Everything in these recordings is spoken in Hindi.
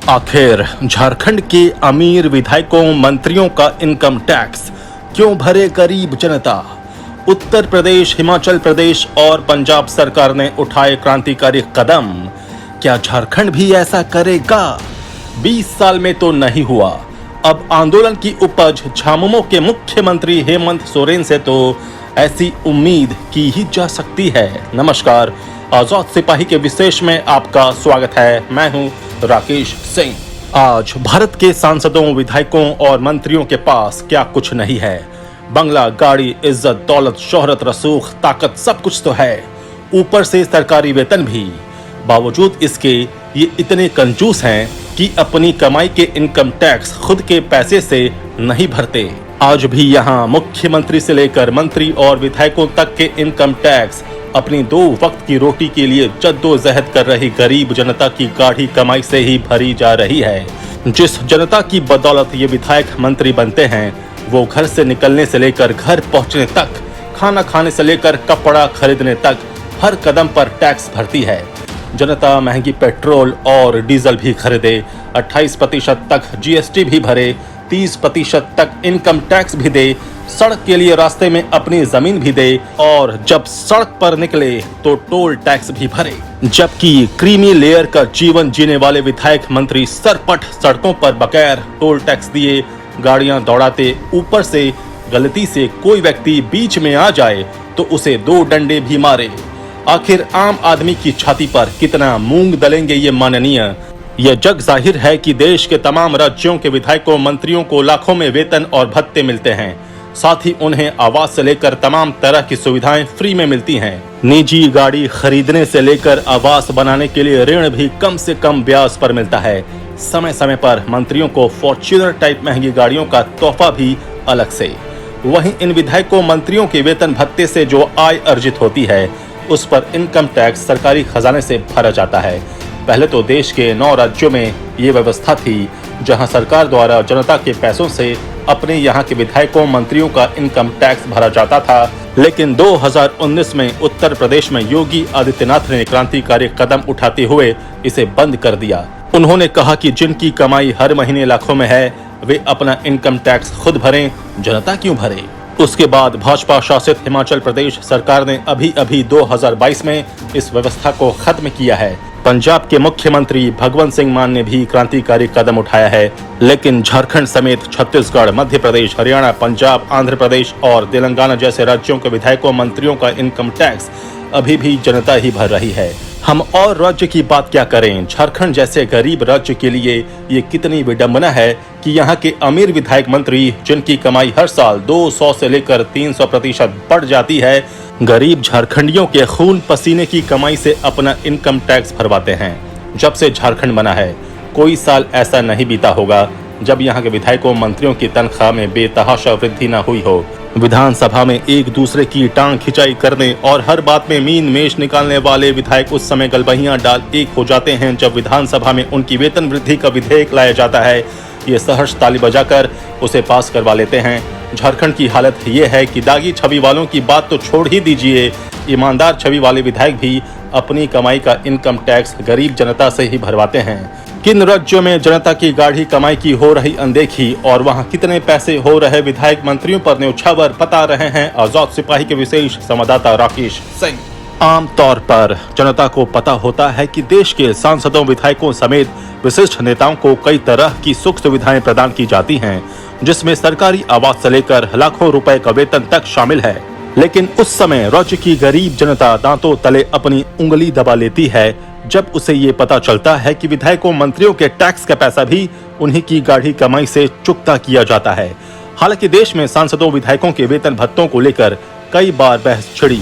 आखिर झारखंड के अमीर विधायकों मंत्रियों का इनकम टैक्स क्यों भरे गरीब जनता? उत्तर प्रदेश, हिमाचल प्रदेश और पंजाब सरकार ने उठाए क्रांतिकारी कदम। क्या झारखंड भी ऐसा करेगा? 20 साल में तो नहीं हुआ। अब आंदोलन की उपज झामुमो के मुख्यमंत्री हेमंत सोरेन से तो ऐसी उम्मीद की ही जा सकती है। नमस्कार, आजाद सिपाही के विशेष में आपका स्वागत है। मैं हूं राकेश सिंह। आज भारत के सांसदों, विधायकों और मंत्रियों के पास क्या कुछ नहीं है। बंगला, गाड़ी, इज्जत, दौलत, शोहरत, रसूख, ताकत, सब कुछ तो है। ऊपर से सरकारी वेतन भी। बावजूद इसके ये इतने कंजूस हैं कि अपनी कमाई के इनकम टैक्स खुद के पैसे से नहीं भरते। आज भी यहाँ मुख्यमंत्री से लेकर मंत्री और विधायकों तक के इनकम टैक्स अपनी 2 वक्त की रोटी के लिए जद्दोजहद कर रही गरीब जनता की गाढ़ी कमाई से ही भरी जा रही है। जिस जनता की बदौलत ये विधायक मंत्री बनते हैं, वो घर से निकलने से लेकर घर पहुंचने तक, खाना खाने से लेकर कपड़ा खरीदने तक हर कदम पर टैक्स भरती है। जनता महंगी पेट्रोल और डीजल भी खरीदे, 28% तक जीएसटी भी भरे, 30% तक इनकम टैक्स भी दे, सड़क के लिए रास्ते में अपनी जमीन भी दे और जब सड़क पर निकले तो टोल टैक्स भी भरे। जबकि क्रीमी लेयर का जीवन जीने वाले विधायक मंत्री सरपट सड़कों पर बगैर टोल टैक्स दिए गाड़ियां दौड़ाते, ऊपर से गलती से कोई व्यक्ति बीच में आ जाए तो उसे 2 डंडे भी मारे। आखिर आम आदमी की छाती पर कितना मूंग दलेंगे ये माननीय? यह जग जाहिर है कि देश के तमाम राज्यों के विधायकों, मंत्रियों को लाखों में वेतन और भत्ते मिलते हैं। साथ ही उन्हें आवास से लेकर तमाम तरह की सुविधाएं फ्री में मिलती हैं। निजी गाड़ी खरीदने से लेकर आवास बनाने के लिए ऋण भी कम से कम ब्याज पर मिलता है। समय समय पर मंत्रियों को फॉर्च्यूनर टाइप महंगी गाड़ियों का तोहफा भी अलग से। वहीं इन विधायकों, मंत्रियों के वेतन भत्ते से जो आय अर्जित होती है, उस पर इनकम टैक्स सरकारी खजाने से भरा जाता है। पहले तो देश के 9 राज्यों में ये व्यवस्था थी, जहां सरकार द्वारा जनता के पैसों से अपने यहाँ के विधायकों, मंत्रियों का इनकम टैक्स भरा जाता था। लेकिन 2019 में उत्तर प्रदेश में योगी आदित्यनाथ ने क्रांतिकारी कदम उठाते हुए इसे बंद कर दिया। उन्होंने कहा कि जिनकी कमाई हर महीने लाखों में है, वे अपना इनकम टैक्स खुद भरें, जनता क्यों भरे। उसके बाद भाजपा शासित हिमाचल प्रदेश सरकार ने अभी 2022 में इस व्यवस्था को खत्म किया है। पंजाब के मुख्यमंत्री भगवंत सिंह मान ने भी क्रांतिकारी कदम उठाया है। लेकिन झारखंड समेत छत्तीसगढ़, मध्य प्रदेश, हरियाणा, पंजाब, आंध्र प्रदेश और तेलंगाना जैसे राज्यों के विधायकों, मंत्रियों का इनकम टैक्स अभी भी जनता ही भर रही है। हम और राज्य की बात क्या करें, झारखंड जैसे गरीब राज्य के लिए ये कितनी विडंबना है कि यहाँ के अमीर विधायक, मंत्री, जिनकी कमाई हर साल 200 से लेकर 300% बढ़ जाती है, गरीब झारखंडियों के खून पसीने की कमाई से अपना इनकम टैक्स भरवाते हैं। जब से झारखंड बना है, कोई साल ऐसा नहीं बीता होगा जब यहाँ के विधायकों, मंत्रियों की तनख्वाह में बेतहाशा वृद्धि न हुई हो। विधानसभा में एक दूसरे की टांग खिंचाई करने और हर बात में मीन मेष निकालने वाले विधायक उस समय गलबहियां डाल एक हो जाते हैं जब विधानसभा में उनकी वेतन वृद्धि का विधेयक लाया जाता है। ये सहर्ष ताली बजाकर उसे पास करवा लेते हैं। झारखंड की हालत ये है कि दागी छवि वालों की बात तो छोड़ ही दीजिए, ईमानदार छवि वाले विधायक भी अपनी कमाई का इनकम टैक्स गरीब जनता से ही भरवाते हैं। किन राज्यों में जनता की गाढ़ी कमाई की हो रही अनदेखी और वहां कितने पैसे हो रहे विधायक, मंत्रियों पर न्यौछावर बता रहे हैं आजाद सिपाही के विशेष संवाददाता राकेश सिंह। आम तौर पर जनता को पता होता है कि देश के सांसदों, विधायकों समेत विशिष्ट नेताओं को कई तरह की सुख सुविधाएं प्रदान की जाती हैं, जिसमें सरकारी आवास से लेकर लाखों रुपए का वेतन तक शामिल है। लेकिन उस समय राज्य की गरीब जनता दांतों तले अपनी उंगली दबा लेती है जब उसे ये पता चलता है कि विधायकों, मंत्रियों के टैक्स का पैसा भी उन्हीं की गाढ़ी कमाई से चुकता किया जाता है। हालांकि देश में सांसदों, विधायकों के वेतन भत्तों को लेकर कई बार बहस छिड़ी,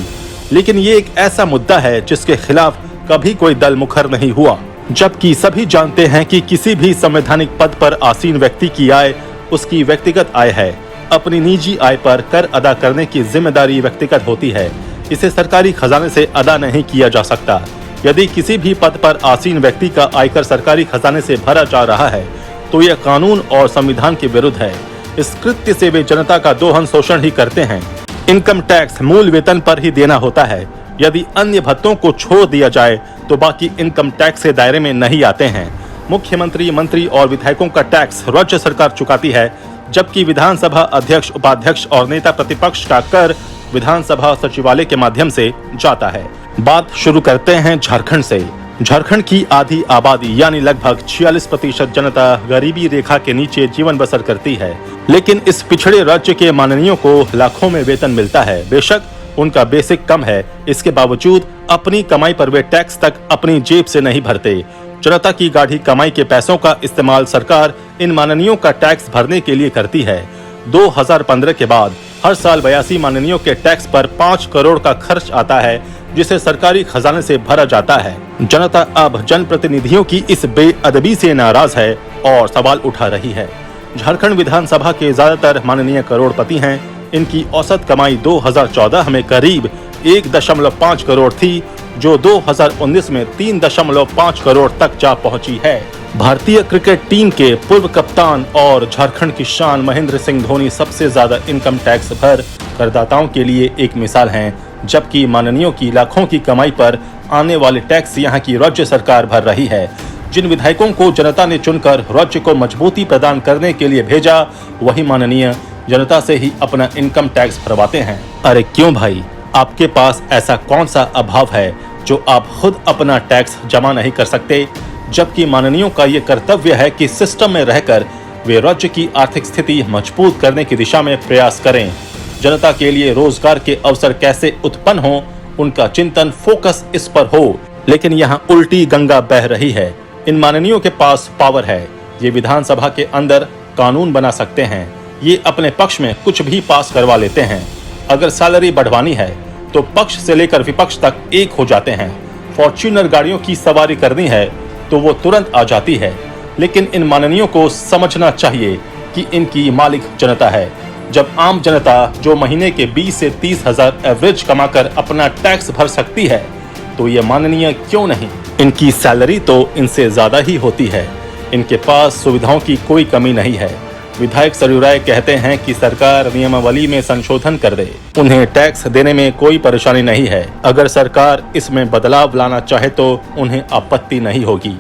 लेकिन ये एक ऐसा मुद्दा है जिसके खिलाफ कभी कोई दल मुखर नहीं हुआ। जबकि सभी जानते हैं कि किसी भी संवैधानिक पद पर आसीन व्यक्ति की आय उसकी व्यक्तिगत आय है। अपनी निजी आय पर कर अदा करने की जिम्मेदारी व्यक्तिगत होती है। इसे सरकारी खजाने से अदा नहीं किया जा सकता। यदि किसी भी पद पर आसीन व्यक्ति का आयकर सरकारी खजाने से भरा जा रहा है, तो यह कानून और संविधान के विरुद्ध है। इस कृत्य से वे जनता का दोहन शोषण ही करते हैं। इनकम टैक्स मूल वेतन पर ही देना होता है। यदि अन्य भत्तों को छोड़ दिया जाए तो बाकी इनकम टैक्स के दायरे में नहीं आते हैं। मुख्यमंत्री, मंत्री और विधायकों का टैक्स राज्य सरकार चुकाती है, जबकि विधानसभा अध्यक्ष, उपाध्यक्ष और नेता प्रतिपक्ष का कर विधानसभा सचिवालय के माध्यम से जाता है। बात शुरू करते हैं झारखंड से। झारखंड की आधी आबादी यानी लगभग 46% जनता गरीबी रेखा के नीचे जीवन बसर करती है, लेकिन इस पिछड़े राज्य के माननीयों को लाखों में वेतन मिलता है। बेशक उनका बेसिक कम है, इसके बावजूद अपनी कमाई पर वे टैक्स तक अपनी जेब से नहीं भरते। जनता की गाढ़ी कमाई के पैसों का इस्तेमाल सरकार इन माननीयों का टैक्स भरने के लिए करती है। 2015 के बाद हर साल 82 माननीयों के टैक्स पर 5 करोड़ का खर्च आता है, जिसे सरकारी खजाने से भरा जाता है। जनता अब जनप्रतिनिधियों की इस बेअदबी से नाराज है और सवाल उठा रही है। झारखंड विधानसभा के ज्यादातर माननीय करोड़पति हैं। इनकी औसत कमाई 2014 में करीब 1.5 करोड़ थी, जो 2019 में 3.5 करोड़ तक जा पहुंची है। भारतीय क्रिकेट टीम के पूर्व कप्तान और झारखंड की शान महेंद्र सिंह धोनी सबसे ज्यादा इनकम टैक्स भर करदाताओं के लिए एक मिसाल हैं, जबकि माननीयों की लाखों की कमाई पर आने वाले टैक्स यहां की राज्य सरकार भर रही है। जिन विधायकों को जनता ने चुनकर राज्य को मजबूती प्रदान करने के लिए भेजा, वही माननीय जनता से ही अपना इनकम टैक्स भरवाते हैं। अरे क्यों भाई, आपके पास ऐसा कौन सा अभाव है जो आप खुद अपना टैक्स जमा नहीं कर सकते? जबकि माननीयों का ये कर्तव्य है कि सिस्टम में रहकर वे राज्य की आर्थिक स्थिति मजबूत करने की दिशा में प्रयास करें। जनता के लिए रोजगार के अवसर कैसे उत्पन्न हो, उनका चिंतन, फोकस इस पर हो। लेकिन यहाँ उल्टी गंगा बह रही है। इन माननीयों के पास पावर है, ये विधानसभा के अंदर कानून बना सकते हैं, ये अपने पक्ष में कुछ भी पास करवा लेते हैं। अगर सैलरी बढ़वानी है तो पक्ष से लेकर विपक्ष तक एक हो जाते हैं। फॉर्च्यूनर गाड़ियों की सवारी करनी है तो वो तुरंत आ जाती है। लेकिन इन माननीयों को समझना चाहिए कि इनकी मालिक जनता है। जब आम जनता जो महीने के 20 से 30 हजार एवरेज कमाकर अपना टैक्स भर सकती है, तो ये माननीय क्यों नहीं? इनकी सैलरी तो इनसे ज्यादा ही होती है। इनके पास सुविधाओं की कोई कमी नहीं है। विधायक सरयू राय कहते हैं कि सरकार नियमावली में संशोधन कर दे, उन्हें टैक्स देने में कोई परेशानी नहीं है। अगर सरकार इसमें बदलाव लाना चाहे तो उन्हें आपत्ति नहीं होगी।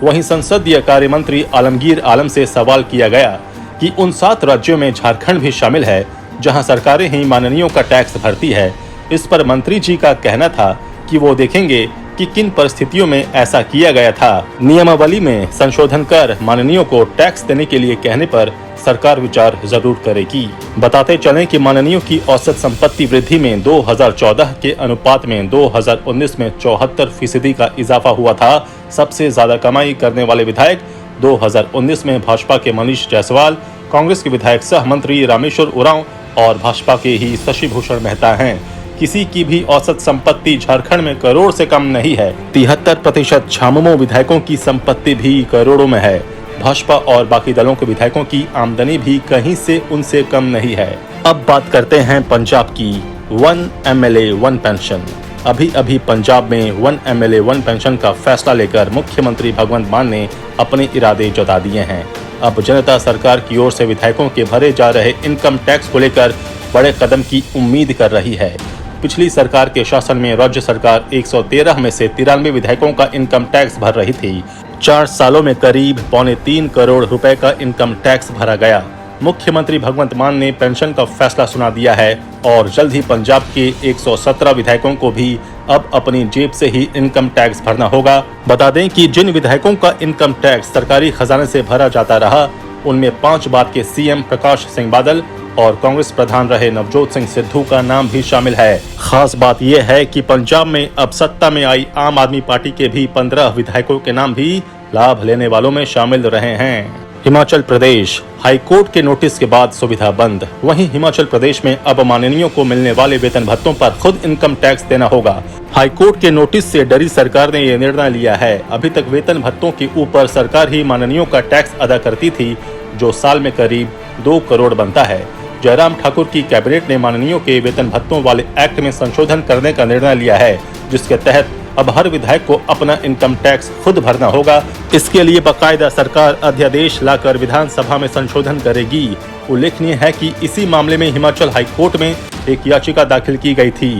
वहीं संसदीय कार्य मंत्री आलमगीर आलम से सवाल किया गया कि उन 7 राज्यों में झारखंड भी शामिल है जहां सरकारें ही माननीयों का टैक्स भरती है। इस पर मंत्री जी का कहना था कि वो देखेंगे कि किन परिस्थितियों में ऐसा किया गया था। नियमावली में संशोधन कर माननीयों को टैक्स देने के लिए कहने पर सरकार विचार जरूर करेगी। बताते चलें कि माननीयों की औसत संपत्ति वृद्धि में 2014 के अनुपात में 2019 में 74% का इजाफा हुआ था। सबसे ज्यादा कमाई करने वाले विधायक 2019 में भाजपा के मनीष जायसवाल, कांग्रेस के विधायक सह मंत्री रामेश्वर उरांव और भाजपा के ही शशि भूषण मेहता हैं। किसी की भी औसत संपत्ति झारखंड में करोड़ से कम नहीं है। 73% झामुमो विधायकों की संपत्ति भी करोड़ों में है। भाजपा और बाकी दलों के विधायकों की आमदनी भी कहीं से उनसे कम नहीं है। अब बात करते हैं पंजाब की। 1 MLA 1 पेंशन। अभी पंजाब में 1 MLA 1 पेंशन का फैसला लेकर मुख्यमंत्री भगवंत मान ने अपने इरादे जता दिए हैं। अब जनता सरकार की ओर से विधायकों के भरे जा रहे इनकम टैक्स को लेकर बड़े कदम की उम्मीद कर रही है। पिछली सरकार के शासन में राज्य सरकार 113 में से 93 विधायकों का इनकम टैक्स भर रही थी। 4 सालों में करीब 3.25 करोड़ रुपए का इनकम टैक्स भरा गया। मुख्यमंत्री भगवंत मान ने पेंशन का फैसला सुना दिया है और जल्द ही पंजाब के 117 विधायकों को भी अब अपनी जेब से ही इनकम टैक्स भरना होगा। बता दें कि जिन विधायकों का इनकम टैक्स सरकारी खजाने से भरा जाता रहा, उनमें 5 बार के CM प्रकाश सिंह बादल और कांग्रेस प्रधान रहे नवजोत सिंह सिद्धू का नाम भी शामिल है। खास बात यह है कि पंजाब में अब सत्ता में आई आम आदमी पार्टी के भी 15 विधायकों के नाम भी लाभ लेने वालों में शामिल रहे हैं। हिमाचल प्रदेश हाईकोर्ट के नोटिस के बाद सुविधा बंद। वहीं हिमाचल प्रदेश में अब माननीयों को मिलने वाले वेतन भत्तों पर खुद इनकम टैक्स देना होगा। हाईकोर्ट के नोटिस से डरी सरकार ने यह निर्णय लिया है। अभी तक वेतन भत्तों के ऊपर सरकार ही माननीयों का टैक्स अदा करती थी, जो साल में करीब 2 करोड़ बनता है। जयराम ठाकुर की कैबिनेट ने माननीयों के वेतन भत्तों वाले एक्ट में संशोधन करने का निर्णय लिया है, जिसके तहत अब हर विधायक को अपना इनकम टैक्स खुद भरना होगा। इसके लिए बाकायदा सरकार अध्यादेश लाकर विधानसभा में संशोधन करेगी। उल्लेखनीय है कि इसी मामले में हिमाचल हाईकोर्ट में एक याचिका दाखिल की गई थी।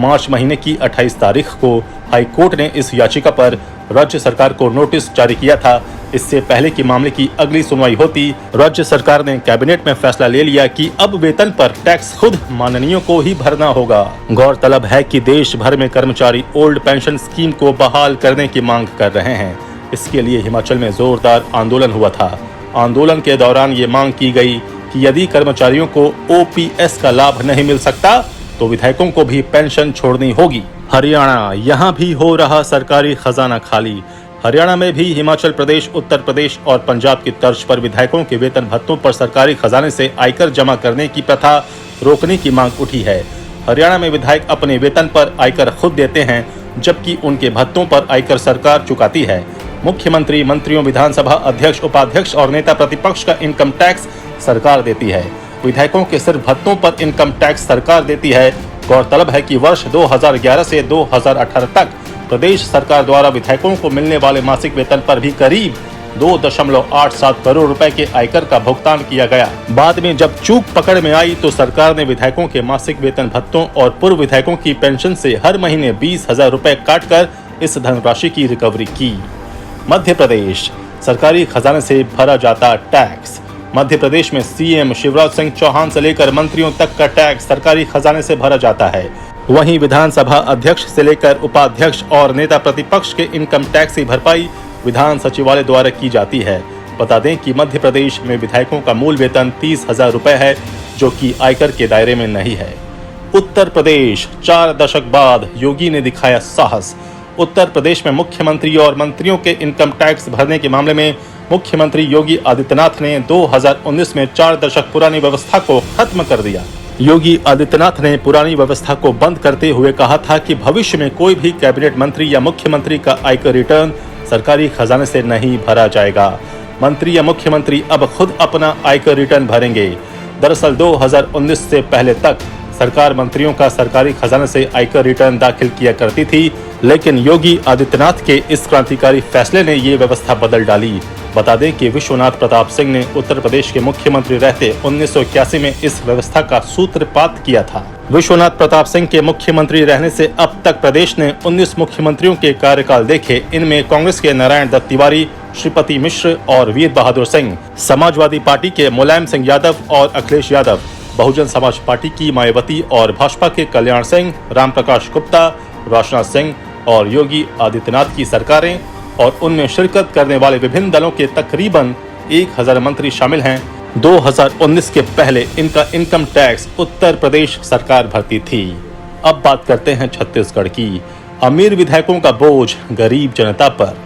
मार्च महीने की 28 तारीख को हाईकोर्ट ने इस याचिका पर राज्य सरकार को नोटिस जारी किया था, इससे पहले कि मामले की अगली सुनवाई होती, राज्य सरकार ने कैबिनेट में फैसला ले लिया कि अब वेतन पर टैक्स खुद माननीयों को ही भरना होगा। गौरतलब है कि देश भर में कर्मचारी ओल्ड पेंशन स्कीम को बहाल करने की मांग कर रहे हैं। इसके लिए हिमाचल में जोरदार आंदोलन हुआ था। आंदोलन के दौरान ये मांग की गई कि यदि कर्मचारियों को ओपीएस का लाभ नहीं मिल सकता तो विधायकों को भी पेंशन छोड़नी होगी। हरियाणा, यहाँ भी हो रहा सरकारी खजाना खाली। हरियाणा में भी हिमाचल प्रदेश, उत्तर प्रदेश और पंजाब की तर्ज पर विधायकों के वेतन भत्तों पर सरकारी खजाने से आयकर जमा करने की प्रथा रोकने की मांग उठी है। हरियाणा में विधायक अपने वेतन पर आयकर खुद देते हैं, जबकि उनके भत्तों पर आयकर सरकार चुकाती है। मुख्यमंत्री, मंत्रियों, विधानसभा अध्यक्ष, उपाध्यक्ष और नेता प्रतिपक्ष का इनकम टैक्स सरकार देती है। विधायकों के सिर्फ भत्तों पर इनकम टैक्स सरकार देती है। गौरतलब है कि वर्ष 2011 से 2018 तक प्रदेश सरकार द्वारा विधायकों को मिलने वाले मासिक वेतन पर भी करीब 2.87 करोड़ रुपए के आयकर का भुगतान किया गया। बाद में जब चूक पकड़ में आई तो सरकार ने विधायकों के मासिक वेतन भत्तों और पूर्व विधायकों की पेंशन से हर महीने 20,000 रुपए काटकर इस धनराशि की रिकवरी की। मध्य प्रदेश, सरकारी खजाने से भरा जाता टैक्स। मध्य प्रदेश में सीएम शिवराज सिंह चौहान से लेकर मंत्रियों तक का टैक्स सरकारी खजाने से भरा जाता है। वहीं विधानसभा अध्यक्ष से लेकर उपाध्यक्ष और नेता प्रतिपक्ष के इनकम टैक्स की भरपाई विधान सचिवालय द्वारा की जाती है। बता दें कि मध्य प्रदेश में विधायकों का मूल वेतन 30,000 रुपए है, जो कि आयकर के दायरे में नहीं है। उत्तर प्रदेश, 4 दशक बाद योगी ने दिखाया साहस। उत्तर प्रदेश में मुख्यमंत्री और मंत्रियों के इनकम टैक्स भरने के मामले में मुख्यमंत्री योगी आदित्यनाथ ने 2019 में 4 दशक पुरानी व्यवस्था को खत्म कर दिया। योगी आदित्यनाथ ने पुरानी व्यवस्था को बंद करते हुए कहा था कि भविष्य में कोई भी कैबिनेट मंत्री या मुख्यमंत्री का आयकर रिटर्न सरकारी खजाने से नहीं भरा जाएगा। मंत्री या मुख्यमंत्री अब खुद अपना आयकर रिटर्न भरेंगे। दरअसल 2019 से पहले तक सरकार मंत्रियों का सरकारी खजाने से आयकर रिटर्न दाखिल किया करती थी, लेकिन योगी आदित्यनाथ के इस क्रांतिकारी फैसले ने ये व्यवस्था बदल डाली। बता दें कि विश्वनाथ प्रताप सिंह ने उत्तर प्रदेश के मुख्यमंत्री रहते 1981 में इस व्यवस्था का सूत्रपात किया था। विश्वनाथ प्रताप सिंह के मुख्यमंत्री रहने से अब तक प्रदेश ने 19 मुख्यमंत्रियों के कार्यकाल देखे। इनमें कांग्रेस के नारायण दत्त तिवारी, श्रीपति मिश्र और वीर बहादुर सिंह, समाजवादी पार्टी के मुलायम सिंह यादव और अखिलेश यादव, बहुजन समाज पार्टी की मायावती और भाजपा के कल्याण सिंह, रामप्रकाश गुप्ता, राजनाथ सिंह और योगी आदित्यनाथ की सरकारें और उनमें शिरकत करने वाले विभिन्न दलों के तकरीबन 1000 मंत्री शामिल हैं। 2019 के पहले इनका इनकम टैक्स उत्तर प्रदेश सरकार भरती थी। अब बात करते हैं छत्तीसगढ़ की। अमीर विधायकों का बोझ गरीब जनता पर।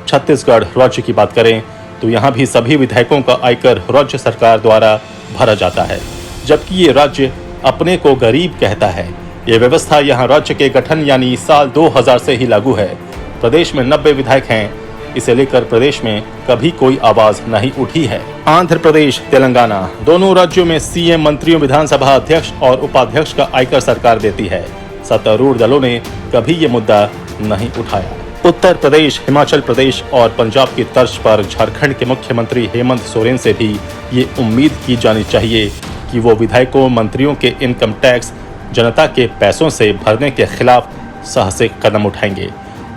छत्तीसगढ़ राज्य की बात करें तो यहाँ भी सभी विधायकों का आयकर राज्य सरकार द्वारा भरा जाता है, जबकि ये राज्य अपने को गरीब कहता है। ये व्यवस्था यहाँ राज्य के गठन यानी साल 2000 से ही लागू है। प्रदेश में 90 विधायक हैं। इसे लेकर प्रदेश में कभी कोई आवाज नहीं उठी है। आंध्र प्रदेश, तेलंगाना, दोनों राज्यों में सीएम, मंत्रियों, विधानसभा अध्यक्ष और उपाध्यक्ष का आयकर सरकार देती है। सत्तारूढ़ दलों ने कभी ये मुद्दा नहीं उठाया। उत्तर प्रदेश, हिमाचल प्रदेश और पंजाब की तर्ज पर झारखंड के मुख्यमंत्री हेमंत सोरेन से भी ये उम्मीद की जानी चाहिए कि वो विधायकों, मंत्रियों के इनकम टैक्स जनता के पैसों से भरने के खिलाफ साहसिक कदम उठाएंगे।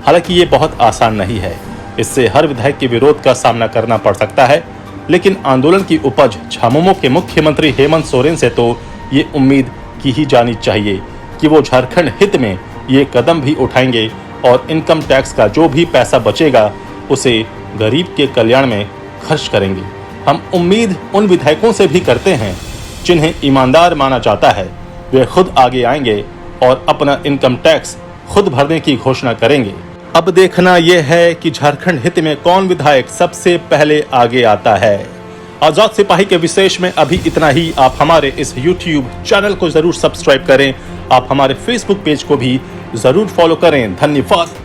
हालांकि ये बहुत आसान नहीं है। इससे हर विधायक के विरोध का सामना करना पड़ सकता है, लेकिन आंदोलन की उपज झामुमो के मुख्यमंत्री हेमंत सोरेन से तो ये उम्मीद की ही जानी चाहिए कि वो झारखंड हित में ये कदम भी उठाएंगे और इनकम टैक्स का जो भी पैसा बचेगा उसे गरीब के कल्याण में खर्च करेंगे। हम उम्मीद उन विधायकों से भी करते हैं जिन्हें ईमानदार माना जाता है। वे खुद आगे आएंगे और अपना इनकम टैक्स खुद भरने की घोषणा करेंगे। अब देखना यह है कि झारखंड हित में कौन विधायक सबसे पहले आगे आता है। आजाद सिपाही के विशेष में अभी इतना ही। आप हमारे इस YouTube चैनल को जरूर सब्सक्राइब करें। आप हमारे Facebook पेज को भी जरूर फॉलो करें। धन्यवाद।